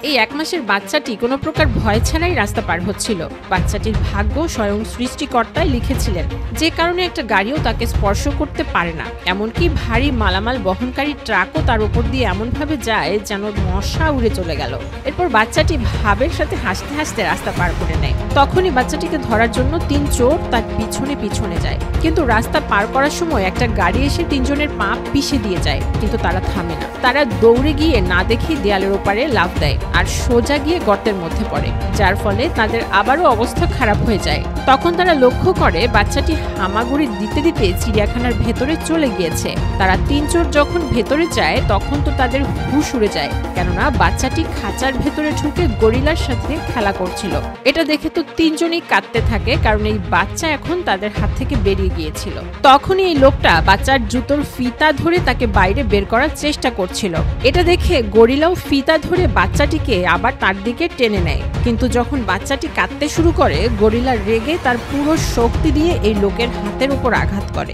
এই ১ মাসের বাচ্চাটি কোনো প্রকার ভয় ছাড়াই রাস্তা পার হচ্ছিল। বাচ্চাটির ভাগ্য স্বয়ং সৃষ্টিকর্তাই লিখেছিলেন, যে কারণে একটা গাড়িও তাকে স্পর্শ করতে পারে না। এমনকি ভারী মালামাল বহনকারী ট্রাকও তার উপর দিয়ে এমনভাবে যায় যেন মশা উড়ে চলে গেল। এরপর বাচ্চাটি ভাবের সাথে হাসতে হাসতে রাস্তা পার করে নেয়। তখনই বাচ্চাটিকে ধরার জন্য ৩ চোর তার পিছনে পিছনে যায়। কিন্তু রাস্তা পার করার সময় একটা গাড়ি এসে ৩ জনের পা পিষে দিয়ে যায়, কিন্তু তারা থামে না। তারা দৌড়ে গিয়ে না দেখেই দেয়ালের ওপারে লাফ দেয় আর সোজা গিয়ে গর্তের মধ্যে পড়ে, যার ফলে তাদের আবারও অবস্থা খারাপ হয়ে যায়। তখন তারা লক্ষ্য করে বাচ্চাটি হামাগুড়ি দিতে দিতে চিড়িয়াখানার ভেতরে চলে গিয়েছে। তারা ৩ চোর যখন ভেতরে যায় তখন তো তাদের হুঁশ উড়ে যায়, কেননা বাচ্চাটি খাঁচার ভেতরে ঢুকে গরিলার সাথে খেলা করছিল। এটা দেখে তো ৩ জনই কাঁদতে থাকে, কারণ এই বাচ্চা এখন তাদের হাত থেকে বেরিয়ে গিয়েছিল। তখনই এই লোকটা বাচ্চার জুতোর ফিতা ধরে তাকে বাইরে বের করার চেষ্টা করছিল। এটা দেখে গরিলাও ফিতা ধরে বাচ্চাটিকে আবার তার দিকে টেনে নেয়। কিন্তু যখন বাচ্চাটি কাঁদতে শুরু করে, গরিলা রেগে তার পুরো শক্তি দিয়ে এই লোকের হাতের উপর আঘাত করে।